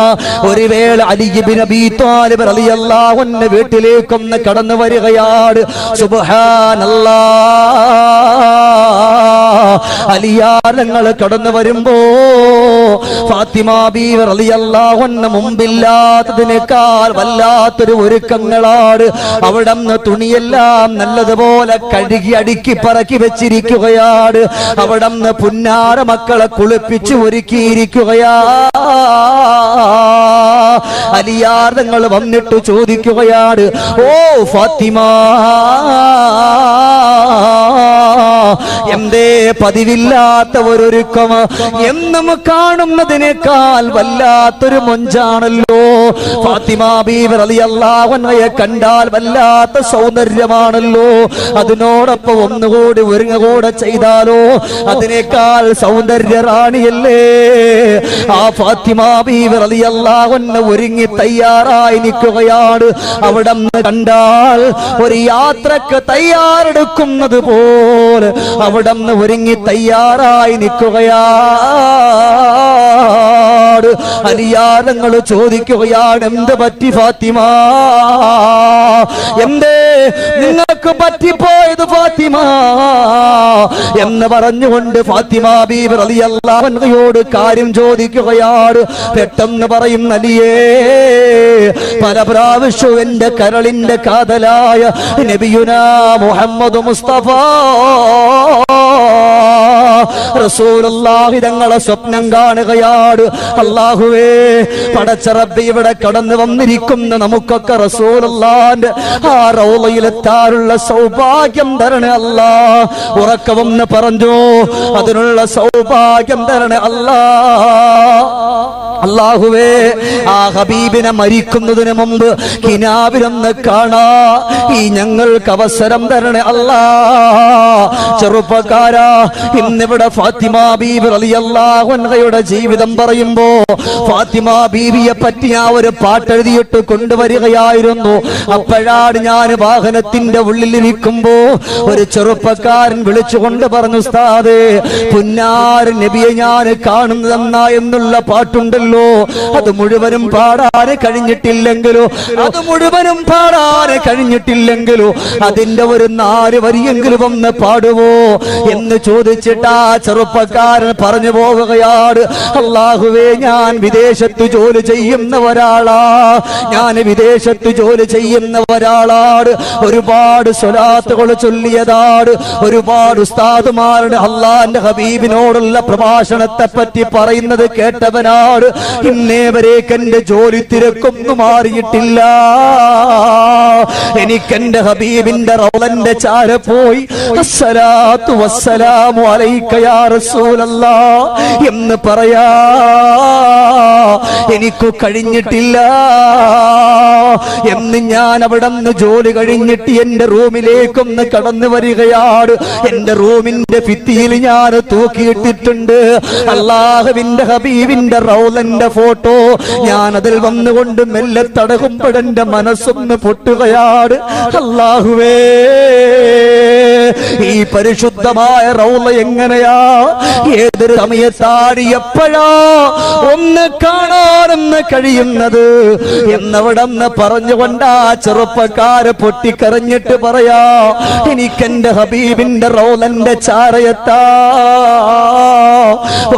ഒരു വേള അലി ഇബ്നു അബീ ത്വാലിബ് റളിയല്ലാഹു അൻഹു വീട്ടിലേക്കൊന്ന് കടന്നു വരികയാണ്. സുബ്ഹാനല്ലാഹ്, അലിയാരങ്ങൾ കടന്നു വരുമ്പോ ഫാത്തിമ ബീവി റളിയല്ലാഹു അൻഹ മുമ്പില്ലാത്തതിനേക്കാൾ വല്ലാത്തൊരു ഒരുക്കങ്ങളാണ്. അവിടന്ന് തുണിയെല്ലാം നല്ലതുപോലെ കഴുകി അടുക്കി പറക്കി വെച്ചിരിക്കുകയാണ്. അവിടന്ന് പുന്നാര മക്കളെ കുളിപ്പിച്ച് ഒരുക്കിയിരിക്കുകയാ. അലിയാർ തങ്ങൾ വന്നിട്ട് ചോദിക്കുകയാണ്, ഓ ഫാത്തിമ, എന്തേ പതിവില്ലാത്ത ഒരുക്കം? എന്നും കാണുന്നതിനേക്കാൾ വല്ലാത്തൊരു മൊഞ്ചാണല്ലോ. ഫാത്തിമ ബീവി റളിയല്ലാഹു അൻഹയെ കണ്ടാൽ വല്ലാത്ത സൗന്ദര്യമാണല്ലോ. അതിനോടൊപ്പം ഒന്നുകൂടി ഒരുങ്ങുകൂടെ ചെയ്താലോ അതിനേക്കാൾ സൗന്ദര്യ റാണിയല്ലേ ആ ഫാത്തിമ ബീവി റളിയല്ലാഹു അൻഹ. ഒരുങ്ങി തയ്യാറായി നിൽക്കുകയാണ്. അവിടന്ന് കണ്ടാൽ ഒരു യാത്രക്ക് തയ്യാറെടുക്കുന്നത് പോലെ അവിടന്ന് ഒരുങ്ങി തയ്യാറായി നിൽക്കുകയാണ്. അലിയാരങ്ങൾ ചോദിക്കുകയാണ്, എന്ത് പറ്റി ഫാത്തിമ? എന്തേ നിങ്ങൾക്ക് പറ്റിപ്പോയത് ഫാത്തിമ എന്ന് പറഞ്ഞുകൊണ്ട് ഫാത്തിമ ബീവി റളിയല്ലാഹു അൻഹയോട് കാര്യം ചോദിക്കുകയാണ്. പെട്ടെന്ന് പറയും, അലിയേ, പല പ്രാവശ്യവും എന്റെ കരളിന്റെ കാതലായ നബിയുനാ മുഹമ്മദ് മുസ്തഫ റസൂലുള്ളാഹി തങ്ങളെ സ്വപ്നം കാണുകയാണ്. അല്ലാഹുവേ, പടച്ച റബ്ബേ, ഇവിടെ കടന്നു വന്നിരിക്കുന്ന നമുക്കൊക്കെ റസൂലുള്ളാഹിന്റെ ആ റൗളയിലെത്താനുള്ള സൗഭാഗ്യം തരണേ അല്ലാ. ഉറക്കമെന്ന് പറഞ്ഞു, അതിനുള്ള സൗഭാഗ്യം തരണേ അല്ലാ. അല്ലാഹുവേ, ആ ഹബീബിനെ മരിക്കുന്നതിന് മുമ്പ് കിനാവിലൊന്ന് കാണാ ഈ ഞങ്ങൾക്ക് അവസരം തരണേ അല്ലാ. ചെറുപ്പക്കാരാ, ഇന്നിവിടെ ഫാത്തിമ ബീവി റളിയല്ലാഹു അൻഹയുടെ ജീവിതം പറയുമ്പോ ഫാത്തിമ ബീവിയെ പറ്റി ആ ഒരു പാട്ടെഴുതിയിട്ട് കൊണ്ടുവരികയായിരുന്നു. അപ്പോഴാണ് ഞാൻ വാഹനത്തിന്റെ ഉള്ളിലിരിക്കുമ്പോ ഒരു ചെറുപ്പക്കാരൻ വിളിച്ചുകൊണ്ട് പറഞ്ഞു, ഉസ്താദേ, പുന്നാര നബിയെ ഞാൻ കാണുന്നതെന്നാ എന്നുള്ള പാട്ടുണ്ടല്ലോ, അത് മുഴുവനും പാടാൻ കഴിഞ്ഞിട്ടില്ലെങ്കിലോ അതിന്റെ ഒരു 4 വരിയെങ്കിലും ഒന്ന് പാടുവോ എന്ന് ചോദിച്ചിട്ട് ആ ചെറുപ്പക്കാരൻ പറഞ്ഞു പോവുകയാണ്. അല്ലാഹുവേ, ഞാൻ വിദേശത്ത് ജോലി ചെയ്യുന്ന ഒരാളാണ്. ഒരുപാട് സ്വലാത്തുകൾ ചൊല്ലിയതാണ്. ഒരുപാട് ഉസ്താദുമാരുടെ അള്ളാന്റെ ഹബീബിനോടുള്ള പ്രഭാഷണത്തെ പറ്റി പറയുന്നത് കേട്ടവനാണ്. ഇന്നേവരേക്ക് എന്റെ ജോലി തിരക്കൊന്നും മാറിയിട്ടില്ല. എനിക്കെന്റെ ഹബീബിന്റെ റൗളന്റെ ചാര പോയി അസ്സലാത്തു വസ്സലാമു അലൈക യാ റസൂലല്ലാഹ് എന്ന് പറയാ എനിക്ക് കഴിഞ്ഞിട്ടില്ല എന്ന് ഞാൻ അവിടെ നിന്ന് ജോലി കഴിഞ്ഞിട്ട് എന്റെ റൂമിലേക്കൊന്ന് കടന്നു വരികയാണ്. എന്റെ റൂമിന്റെ ഭിത്തിയിൽ ഞാൻ തൂക്കിയിട്ടിട്ടുണ്ട് അല്ലാഹുവിന്റെ ഹബീബിന്റെ റൗളന്റെ ഫോട്ടോ. ഞാൻ അതിൽ വന്നുകൊണ്ട് മെല്ലെ തടകുമ്പോഴെന്റെ മനസ്സൊന്ന് പൊട്ടുകയാണ്. അല്ലാഹുവേ, ഈ പരിശുദ്ധമായ റൗള എങ്ങനെയാ, ഏതൊരു സമയത്താണ്, എപ്പോഴാ ഒന്ന് കാണാനൊന്ന് കഴിയുന്നത് എന്നവിടെന്ന് പറഞ്ഞുകൊണ്ട് ആ ചെറുപ്പക്കാര് പൊട്ടിക്കരഞ്ഞിട്ട് പറയാ, എനിക്കെന്റെ ഹബീബിന്റെ റൗളന്റെ ചാരയെത്താ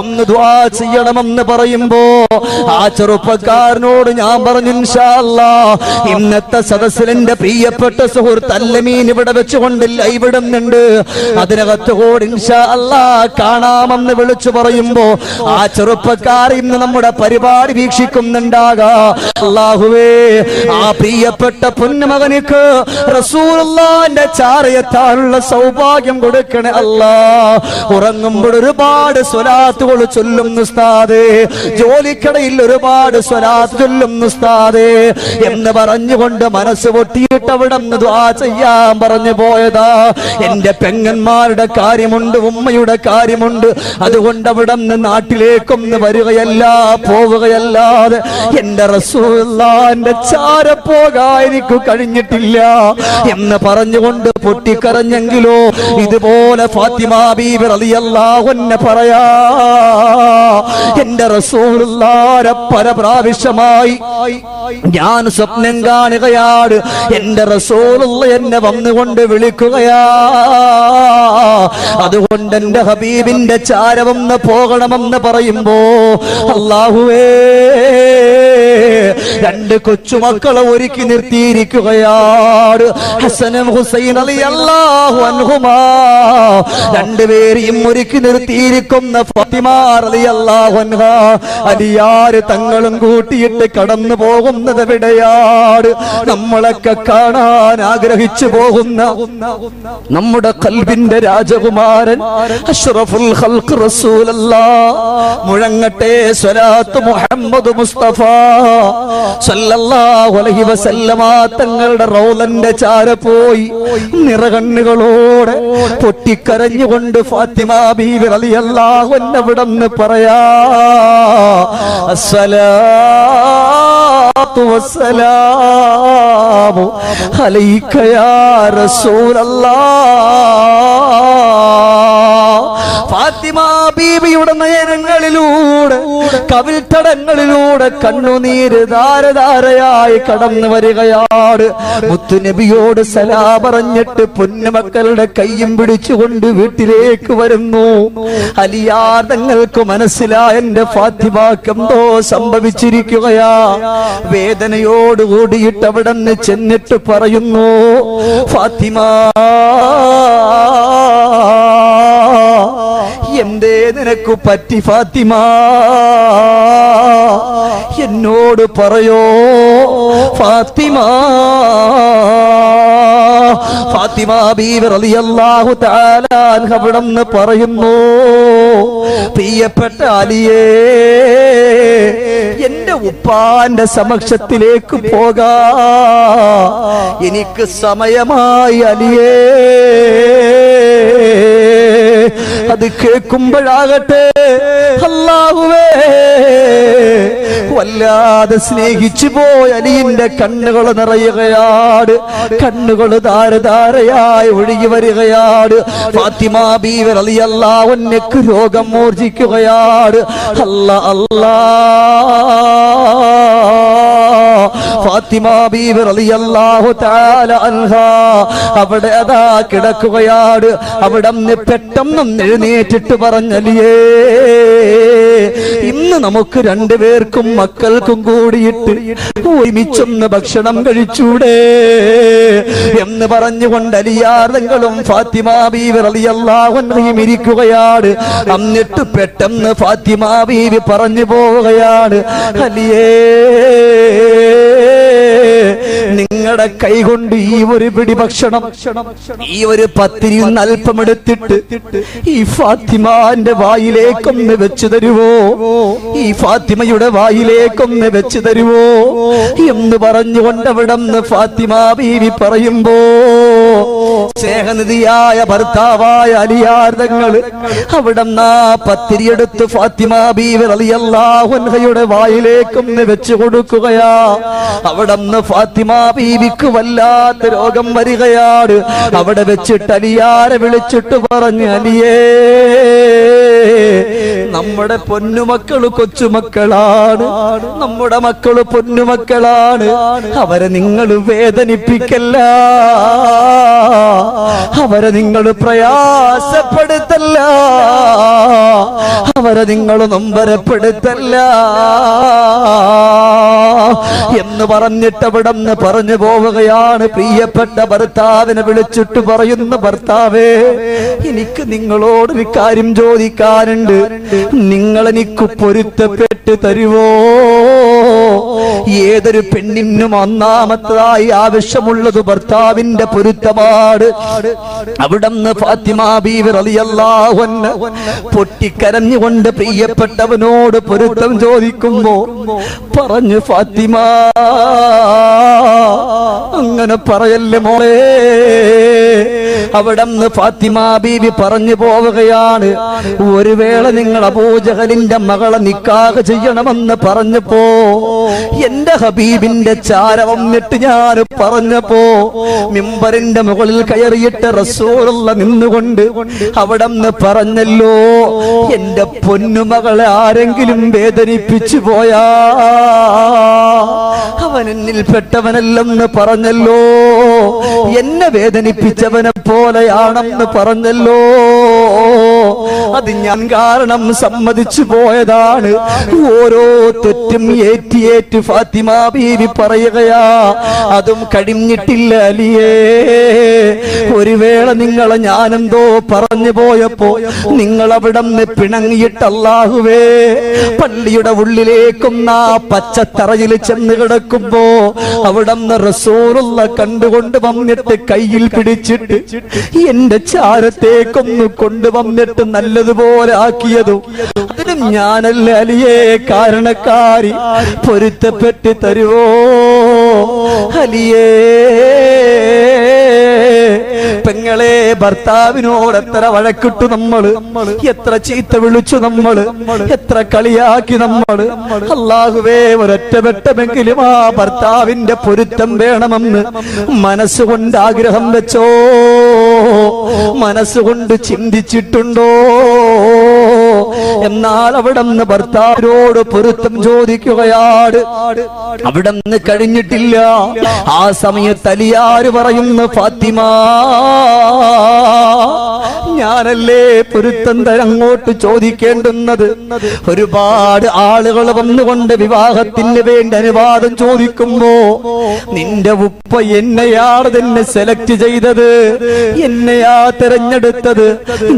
ഒന്ന് ദുആ ചെയ്യണമെന്ന് പറയുമ്പോ ആ ചെറുപ്പക്കാരനോട് ഞാൻ പറഞ്ഞു, ഇൻഷാ അല്ലാഹ് ഇന്നത്തെ സദസ്സിൽ എന്റെ പ്രിയപ്പെട്ട സുഹൃത്ത് അല്ലമീൻ ഇവിടെ വെച്ചുകൊണ്ട് ലൈവ് ഇടുന്നുണ്ട്, അതിനകത്ത് കൂടി ഇൻഷാ അല്ലാഹ് കാണാമെന്ന് വിളിച്ചു പറയുമ്പോ ആ ചെറുപ്പക്കാർ ഇന്ന് നമ്മുടെ പരിപാടി വീക്ഷിക്കുന്നുണ്ടാകാ. അല്ലാഹുവേ, ആ പ്രിയപ്പെട്ട പൊന്നുമകനിക്ക് റസൂലുള്ളാഹിന്റെ ചാരയെത്താനുള്ള സൗഭാഗ്യം കൊടുക്കണേ അല്ലാ. ഉറങ്ങുമ്പോൾ ഒരുപാട് സ്വലാത്തുകൾ ചൊല്ലുന്നു ഉസ്താദേ, ജോലിക്കടയിൽ ഒരുപാട് സ്വലാത്ത് ചൊല്ലുന്നു ഉസ്താദേ എന്ന് പറഞ്ഞുകൊണ്ട് മനസ്സ് പൊട്ടിയിട്ട് അവിടെ നിന്ന് ദുആ ചെയ്യാൻ പറഞ്ഞു പോയതാ. എന്റെ പെങ്ങന്മാരുടെ കാര്യമുണ്ട്, ഉമ്മയുടെ കാര്യമുണ്ട്, അതുകൊണ്ട് അവിടെ നിന്ന് നാട്ടിലേക്കൊന്ന് വരികയല്ല പോവുകയല്ലാതെ എന്റെ റസൂലുള്ളാഹിന്റെ ചാര പോകാൻ എനിക്ക് കഴിഞ്ഞിട്ടില്ല എന്ന് പറഞ്ഞുകൊണ്ട് പൊട്ടിക്കരഞ്ഞെങ്കിലോ ഇതുപോലെ ഫാത്തിമ ബീവി റളിയല്ലാഹു അൻഹ പറയാ, എന്റെ റസൂലുള്ളാഹിനെ പല പ്രാവശ്യമായി ഞാൻ സ്വപ്നം കാണുകയാണ്, എന്റെ റസൂലുള്ള എന്നെ വന്നുകൊണ്ട് വിളിക്കുകയാ. അതുകൊണ്ട് എന്റെ ഹബീബിന്റെ ചാരവൊന്ന് പോകണമെന്ന് പറയുമ്പോ അല്ലാഹുവേ, രണ്ട് കൊച്ചുമക്കളെ ഒരുക്കി നിർത്തിയിരിക്കുകയാണ്. ഹസനും ഹുസൈൻ റളിയല്ലാഹു അൻഹുമാ രണ്ടുപേരെയും ഒരുക്കി നിർത്തിയിരിക്കുന്ന ഫാത്തിമ റളിയല്ലാഹു അൻഹ അലിയാര് തങ്ങളും കൂട്ടിയിട്ട് കടന്നു പോകുന്നത് എവിടെയാണ്? നമ്മളൊക്കെ കാണാൻ ആഗ്രഹിച്ചു പോകുന്ന നമ്മുടെ ഖൽബിന്റെ രാജകുമാരൻ അഷ്റഫുൽ ഖൽഖ് റസൂലുള്ളാഹ് മുഴങ്ങട്ടെ സ്വലാത്ത് മുഹമ്മദ് മുസ്തഫ സല്ലല്ലാഹു അലൈഹി വസല്ലമ തങ്ങളുടെ റൗളന്റെ ചാര പോയി നിറകണ്ണുകളോടെ പൊട്ടിക്കരഞ്ഞുകൊണ്ട് ഫാത്തിമ ബീവി റളിയല്ലാഹു അൻഹ വിടന്ന് പറയാ, അസ്സലാത്തു വസ്സലാമു അലൈക യാ റസൂലല്ലാഹ്. ഫാത്തിമ ബീവിയുടെ നയനങ്ങളിലൂടെ കവിൾത്തടങ്ങളിലൂടെ കണ്ണുനീര് ധാരധാരയായി കടന്നു വരികയാണ്. മുത്തുനബിയോട് സലാം പറഞ്ഞിട്ട് പൊന്നുമക്കളുടെ കയ്യും പിടിച്ചുകൊണ്ട് വീട്ടിലേക്ക് വരുന്നു. അലിയാർ തങ്ങൾക്ക് മനസ്സിലായ എന്റെ ഫാത്തിമാക്ക് എന്തോ സംഭവിച്ചിരിക്കുകയാ. വേദനയോട് കൂടിയിട്ട് അവിടെ നിന്ന് ചെന്നിട്ട് പറയുന്നു, ഫാത്തിമ എന്തേ നിനക്ക് പറ്റി ഫാത്തിമ? എന്നോട് പറയോ ഫാത്തിമ. ഫാത്തിമ ബീവി റളിയല്ലാഹു തആല അൻഹ അവിടുന്ന് പറയുന്നു, പ്രിയപ്പെട്ട അലിയേ, എന്റെ ഉപ്പാന്റെ സമക്ഷത്തിലേക്ക് പോകാ എനിക്ക് സമയമായി അലിയേ. അത് കേൾക്കുമ്പോഴാകട്ടെ അല്ലാഹുവേ, വല്ലാതെ സ്നേഹിച്ചു പോയ അലിയുടെ കണ്ണുകൾ നിറയുകയാണ്, കണ്ണുകൾ ധാരധാരയായി ഒഴുകി വരികയാണ്. ഫാത്തിമ ബീവി റളിയല്ലാഹു അൻഹയ്ക്ക് രോഗം മോർജിക്കുകയാണ്. അല്ലാ ഫാത്തിമ ബീവി റളിയല്ലാഹു തആല അൻഹ അവിടെ അതാ കിടക്കുകയാണ്. അവിടെ പെട്ടെന്ന് എഴുന്നേറ്റിട്ട് പറഞ്ഞലിയേ, ഇന്ന് നമുക്ക് രണ്ടുപേർക്കും മക്കൾക്കും കൂടിയിട്ട് ഒരുമിച്ചൊന്ന് ഭക്ഷണം കഴിച്ചൂടെ എന്ന് പറഞ്ഞുകൊണ്ട് അലിയാർങ്ങളും ഫാത്തിമ ബീവി റളിയല്ലാഹു അൻഹയും ഇരിക്കുകയാണ്. എന്നിട്ട് പെട്ടെന്ന് ഫാത്തിമ ബീവി പറഞ്ഞു പോവുകയാണ്, അലിയേ, നിങ്ങളുടെ കൈകൊണ്ട് ഈ ഒരു പിടി ഭക്ഷണം, ഈ ഒരു പത്തിരി അല്പമെടുത്തിട്ട് ഈ ഫാത്തിമാന്റെ വായിലേക്കൊന്ന് വെച്ചു തരുവോ, ഈ ഫാത്തിമയുടെ വായിലേക്കൊന്ന് വെച്ചു തരുവോ എന്ന് പറഞ്ഞുകൊണ്ട് അവിടുന്ന് ഫാത്തിമ ബീവി പറയുമ്പോ സ്നേഹനിധിയായ ഭർത്താവായ അലിയാർ തങ്ങൾ അവിടുന്ന് ആ പത്തിരിയെടുത്ത് ഫാത്തിമ ബീവി റളിയല്ലാഹു അൻഹയുടെ വായിലേക്കൊന്ന് വെച്ചു കൊടുക്കുകയാ. അവിടുന്ന് ഫാത്തിമ ബീവിക്ക് വല്ലാത്ത രോഗം വരികയാണ്. അവിടെ വെച്ചിട്ട് അലിയാരെ വിളിച്ചിട്ട് പറഞ്ഞു, അലിയേ, നമ്മുടെ പൊന്നുമക്കള് കൊച്ചുമക്കളാണ്, നമ്മുടെ മക്കള് പൊന്നുമക്കളാണ്, അവരെ നിങ്ങൾ വേദനിപ്പിക്കല്ല, അവരെ നിങ്ങൾ പ്രയാസപ്പെടുത്തല്ല, അവരെ നിങ്ങൾ നൊമ്പരപ്പെടുത്തല്ല എന്ന് പറഞ്ഞിട്ട് അവിടുന്ന് പറഞ്ഞു പോവുകയാണ്. പ്രിയപ്പെട്ട ഭർത്താവിനെ വിളിച്ചിട്ട് പറയുന്ന, ഭർത്താവേ, എനിക്ക് നിങ്ങളോടൊരു കാര്യം ചോദിക്കാനുണ്ട്, നിങ്ങൾ എനിക്ക് പൊരുത്തപ്പെട്ട് തരുവോ? ഏതൊരു പെണ്ണിനും ഒന്നാമത്തതായി ആവശ്യമുള്ളത് ഭർത്താവിന്റെ പൊരുത്തമാണ്. അവിടുന്ന് ഫാത്തിമ ബീവി റളിയല്ലാഹു അൻഹ പൊട്ടിക്കരഞ്ഞുകൊണ്ട് പ്രിയപ്പെട്ടവനോട് പൊരുത്തം ചോദിക്കുമ്പോ പറഞ്ഞു, ഫാത്തിമ, അങ്ങനെ പറയല്ലേ മോളെ. അവിടുന്ന് ഫാത്തിമ ബീവി പറഞ്ഞു പോവുകയാണ്, ഒരു വേള നിങ്ങൾ അബൂജഹലിന്റെ മകളെ നിക്കാഹ് ചെയ്യണമെന്ന് പറഞ്ഞപ്പോ എന്റെ ഹബീബിന്റെ ചാര വന്നിട്ട് ഞാൻ പറഞ്ഞപ്പോ മിമ്പറിന്റെ മുകളിൽ കയറിയിട്ട് റസൂലുള്ള നിന്നുകൊണ്ട് അവിടുന്ന് പറഞ്ഞല്ലോ, എന്റെ പൊന്നുമകളെ ആരെങ്കിലും വേദനിപ്പിച്ചു പോയാ അവൻ എന്നിൽ പെട്ടവനല്ലെന്ന് പറഞ്ഞല്ലോ, എന്നെ വേദനിപ്പിച്ചവനെ പോലെയാണെന്ന് പറഞ്ഞല്ലോ, അത് ഞാൻ കാരണം സമ്മതിച്ചു പോയതാണ്. ഓരോ തെറ്റും ഏറ്റി ഫാത്തിമ ബീവി പറയുകയാ, അതും കഴിഞ്ഞിട്ടില്ല അലിയേ. ഒരു വേള നിങ്ങളെ ഞാനെന്തോ പറഞ്ഞു പോയപ്പോ നിങ്ങൾ അവിടെ നിന്ന് പിണങ്ങിയിട്ട് അല്ലാഹുവേ, പള്ളിയുടെ ഉള്ളിലേക്കൊന്ന പച്ചത്തറയിൽ ചെന്ന് കിടക്കുമ്പോ അവിടെ നിന്ന് റസൂലുള്ള കണ്ടുകൊണ്ട് വന്നിട്ട് കയ്യിൽ പിടിച്ചിട്ട് എന്റെ ചാരത്തേക്കൊന്ന് കൊണ്ടുവന്നിട്ട് നല്ലതുപോലെ ആക്കിയതും അതിനും ഞാനല്ല അലിയേ കാരണക്കാരി. പൊരുത്തപ്പെട്ട് തരുവോ അലിയേ? പെങ്ങളെ, ഭർത്താവിനോട് എത്ര വഴക്കിട്ടു നമ്മള്, എത്ര ചീത്ത വിളിച്ചു നമ്മള്, എത്ര കളിയാക്കി നമ്മള്. അല്ലാഹുവേ, ഒരൊറ്റ വെട്ടമെങ്കിലും ആ ഭർത്താവിന്റെ പൊരുത്തം വേണമെന്ന് മനസ്സുകൊണ്ട് ആഗ്രഹം വെച്ചോ? മനസ്സുകൊണ്ട് ചിന്തിച്ചിട്ടുണ്ടോ? എന്നാൽ അവിടുന്ന് ഭർത്താവിനോട് പൊരുത്തം ചോദിക്കുകയാണ്. അവിടുന്ന് കഴിഞ്ഞിട്ടില്ല. ആ സമയത്ത് അലിയാര് പറയുന്നു, ഫാത്തിമ, ഞാനല്ലേ പൊരുത്തം അങ്ങോട്ട് ചോദിക്കേണ്ടുന്നത്. ഒരുപാട് ആളുകൾ വന്നുകൊണ്ട് വിവാഹത്തിന് വേണ്ടി അനുവാദം ചോദിക്കുമ്പോ നിന്റെ ഉപ്പ എന്നെയാണ് തന്നെ സെലക്ട് ചെയ്തത്, എന്നെയാ തെരഞ്ഞെടുത്തത്.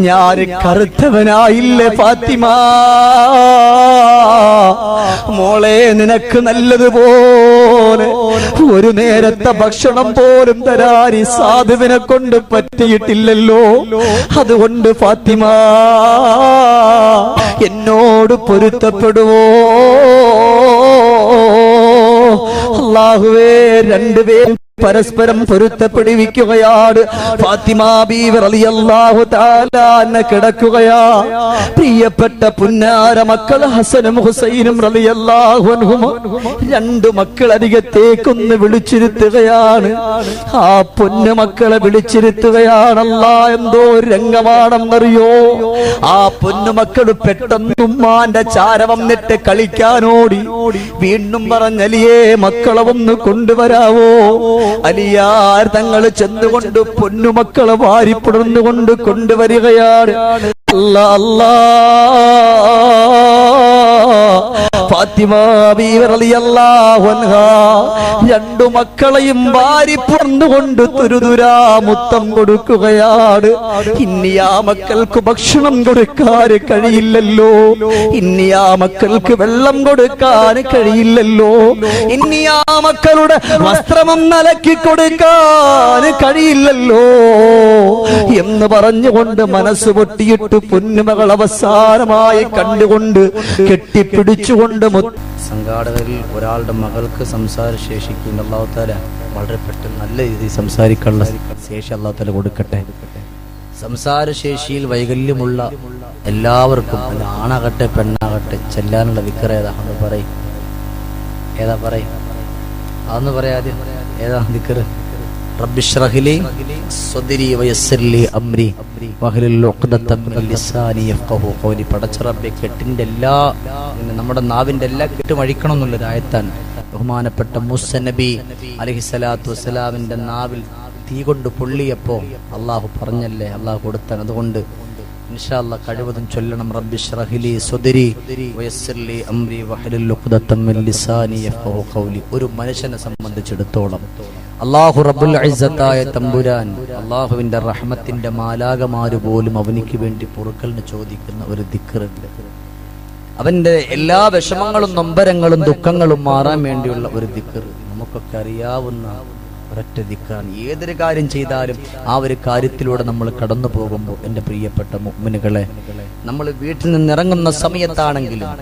ഞാൻ കറുത്തവനായില്ലേ ഫാത്തിമ? മോളെ, നിനക്ക് നല്ലതുപോലെ ഒരു നേരത്തെ ഭക്ഷണം പോലും തരാൻ ഈ സാധുവിനെ കൊണ്ട് പറ്റിയിട്ടില്ലല്ലോ. അതുകൊണ്ട് ഫാത്തിമ, എന്നോട് പൊരുത്തപ്പെടുവോ? അല്ലാഹുവേ, രണ്ടുപേരും പരസ്പരം പൊരുത്തപ്പെടുവിക്കുകയാണ്. ഫാത്തിമ ബീവി റളിയല്ലാഹു തആല അൻഹ കിടക്കുകയാ. പ്രിയപ്പെട്ട പുന്നാര മക്കൾ ഹസനും ഹുസൈനും റളിയല്ലാഹു അൻഹും രണ്ടു മക്കൾ അരികത്തേക്കൊന്ന് വിളിച്ചിരുത്തുകയാണ്. ആ പൊന്നു മക്കളെ വിളിച്ചിരുത്തുകയാണ്. അല്ലാഹ് എന്തോ രംഗമാണെന്നറിയോ? ആ പൊന്നു മക്കൾ പെട്ടെന്ന് ഉമ്മാന്റെ ചാര വന്നിട്ട് കളിക്കാനോടി. വീണ്ടും പറഞ്ഞലിയേ, മക്കളെ ഒന്ന് കൊണ്ടുവരാവോ? അലിയാർ തങ്ങൾ ചെന്നുകൊണ്ട് പൊന്നുമക്കളെ വാരിപ്പുണർന്നുകൊണ്ട് കൊണ്ടുവരികയാണ്. അല്ലാ, അല്ലാ, ഫാത്തിമ ബീവി റളിയല്ലാഹു അൻഹാ രണ്ടു മക്കളെയും വാരി പുറന്നുകൊണ്ട് തുരുതുരാ മുത്തം കൊടുക്കുകയാണ്. ഇനി ആ മക്കൾക്ക് ഭക്ഷണം കൊടുക്കാൻ കഴിയില്ലല്ലോ, ഇനി ആ മക്കൾക്ക് വെള്ളം കൊടുക്കാൻ കഴിയില്ലല്ലോ, ഇനി ആ മക്കളുടെ വസ്ത്രം അലക്കി കൊടുക്കാൻ കഴിയില്ലല്ലോ എന്ന് പറഞ്ഞുകൊണ്ട് മനസ്സ് പൊട്ടിയിട്ട് പൊന്നുമകൾ അവസാനമായി കണ്ടുകൊണ്ട് കെട്ടിപ്പിടിച്ചുകൊണ്ട് സംഘാടകരിൽ ഒരാളുടെ മകൾക്ക് സംസാരശേഷിക്കും അല്ലാഹു തആല വളരെ പെട്ടെന്ന് നല്ല രീതിയിൽ സംസാരിക്കാനുള്ള ശേഷി അല്ലാഹു തആല കൊടുക്കട്ടെ. സംസാരശേഷിയിൽ വൈകല്യമുള്ള എല്ലാവർക്കും, ആണാകട്ടെ പെണ്ണാകട്ടെ, ചെല്ലാനുള്ള ദിക്ർ ഏതാ ഒന്ന് പറയും, ഏതാ പറയും, അതൊന്ന് പറയാതെ ഏതാ ദിക്ർ? റബ്ബി ഇശ്റഹ് ലി സ്വദ്രി വയസ്സിർ ലി അംരി വഹ്ലുൽ ഉഖ്ദതം മിൻ ലിസാനി യഫ്ഖഹു ഖൗലി. പടച്ച റബ്ബേ, കെട്ടിന്റെ എല്ലാ, നമ്മുടെ നാവിന്റെ എല്ലാ കെട്ടും അഴിക്കണം എന്നുള്ളൊരു ആയത്താണ്. ബഹുമാനപ്പെട്ട മൂസ നബി അലൈഹിസ്സലാത്തു വസ്സലാമിന്റെ നാവിൽ തീ കൊണ്ട് പൊള്ളിയപ്പോ അള്ളാഹു പറഞ്ഞല്ലേ, അള്ളാഹു കൊടുത്താണ്. അതുകൊണ്ട് ഇൻഷാ അല്ലാഹ് കഴിവതും ചൊല്ലണം. റബ്ബി ഇശ്റഹ് ലി സ്വദ്രി വയസ്സിർ ലി അംരി വഹ്ലുൽ ഉഖ്ദതം മിൻ ലിസാനി യഫ്ഖഹു ഖൗലി. ഒരു മനുഷ്യനെ സംബന്ധിച്ചിടത്തോളം അല്ലാഹു റബ്ബുൽ ഇസ്സത്തായ തമ്പുരാൻ, അല്ലാഹുവിന്റെ റഹ്മത്തിന്റെ മാലാകമാര് പോലും അവനിക്ക് വേണ്ടി പൊറുക്കലിന് ചോദിക്കുന്ന ഒരു ദിക്റുണ്ട്. അവന്റെ എല്ലാ വിഷമങ്ങളും നൊമ്പരങ്ങളും ദുഃഖങ്ങളും മാറാൻ വേണ്ടിയുള്ള ഒരു ദിക്ർ നമുക്കൊക്കെ അറിയാവുന്ന ഒരൊറ്റ ദിക്റാണ്. ഏതൊരു കാര്യം ചെയ്താലും ആ ഒരു കാര്യത്തിലൂടെ നമ്മൾ കടന്നു പോകുമ്പോൾ എൻ്റെ പ്രിയപ്പെട്ട മുഅ്മിനുകളെ, നമ്മൾ വീട്ടിൽ നിന്ന് ഇറങ്ങുന്ന സമയത്താണെങ്കിലും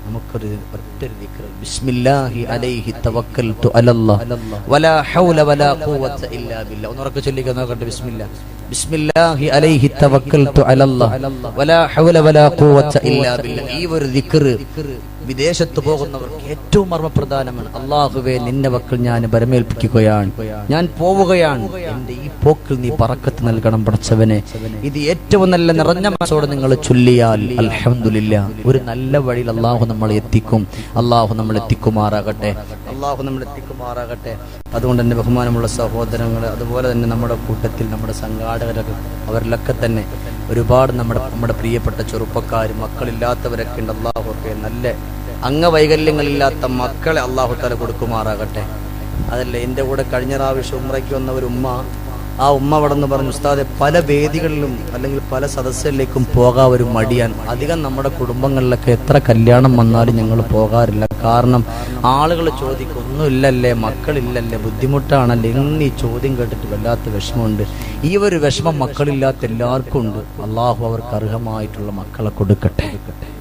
നമുക്കൊരു ഒറ്റൊരു ദിക്ർ, ബിസ്മില്ലാഹി അലൈഹി തവക്കൽതു അലല്ലാഹ് വലാ ഹൗല വലാ ഖുവത ഇല്ലാ ബില്ലാഹ്. ഒന്നുറക്കെ ചൊല്ലിക്കാൻ നോക്കട്ടെ. ബിസ്മില്ലാഹി അലൈഹി തവക്കൽതു അലല്ലാഹ് വലാ ഹൗല വലാ ഖുവത ഇല്ലാ ബില്ലാഹ്. ഈ ഒരു ദിക്ർ വിദേശത്ത് പോകുന്നവർക്ക് ഏറ്റവും മർമ്മപ്രധാനമാണ്. അല്ലാഹുവേ, നിന്റെ വക്കൽ ഞാൻ ബരമേൽപ്പിക്കുകയാണ്, ഞാൻ പോവുകയാണ്, എന്റെ ഈ പോക്കിൽ നീ ബറക്കത്ത് നൽകണം പടച്ചവനെ. ഇത് ഏറ്റവും നല്ല നിറഞ്ഞ മനസ്സോടെ നിങ്ങൾ ചൊല്ലിയാൽ അൽഹംദുലില്ലാ ഒരു നല്ല വഴിയിൽ അല്ലാഹു നമ്മളെ എത്തിക്കും. അല്ലാഹു നമ്മൾ എത്തിക്കുമാറാകട്ടെ, അല്ലാഹു നമ്മൾ എത്തിക്കുമാറാകട്ടെ. അതുകൊണ്ട് തന്നെ ബഹുമാനമുള്ള സഹോദരങ്ങൾ, അതുപോലെ തന്നെ നമ്മുടെ കൂട്ടത്തിൽ നമ്മുടെ സംഘാടകരൊക്കെ, അവരിലൊക്കെ തന്നെ ഒരുപാട് നമ്മുടെ പ്രിയപ്പെട്ട ചെറുപ്പക്കാരും മക്കളില്ലാത്തവരൊക്കെ ഉണ്ട്. അല്ലാഹുവേ, നല്ല അംഗവൈകല്യങ്ങളില്ലാത്ത മക്കളെ അല്ലാഹു തആല കൊടുക്കുമാറാകട്ടെ. അതല്ല, എൻ്റെ കൂടെ കഴിഞ്ഞ പ്രാവശ്യം ഉംറയ്ക്ക് വന്ന ഒരു ഉമ്മ, ആ ഉമ്മ അവിടെ നിന്ന് പറഞ്ഞു, ഉസ്താദെ, പല വേദികളിലും അല്ലെങ്കിൽ പല സദസ്സുകളിലേക്കും പോകാൻ ഒരു മടിയാൻ. അധികം നമ്മുടെ കുടുംബങ്ങളിലൊക്കെ എത്ര കല്യാണം വന്നാലും ഞങ്ങൾ പോകാറില്ല. കാരണം ആളുകൾ ചോദിക്കും, ഒന്നുമില്ലല്ലേ, മക്കളില്ലല്ലേ, ബുദ്ധിമുട്ടാണല്ലേ എന്നീ ചോദ്യം കേട്ടിട്ട് വല്ലാത്ത വിഷമമുണ്ട്. ഈ ഒരു വിഷമം മക്കളില്ലാത്ത എല്ലാവർക്കും ഉണ്ട്. അള്ളാഹു അവർക്ക് അർഹമായിട്ടുള്ള മക്കളെ കൊടുക്കട്ടെ.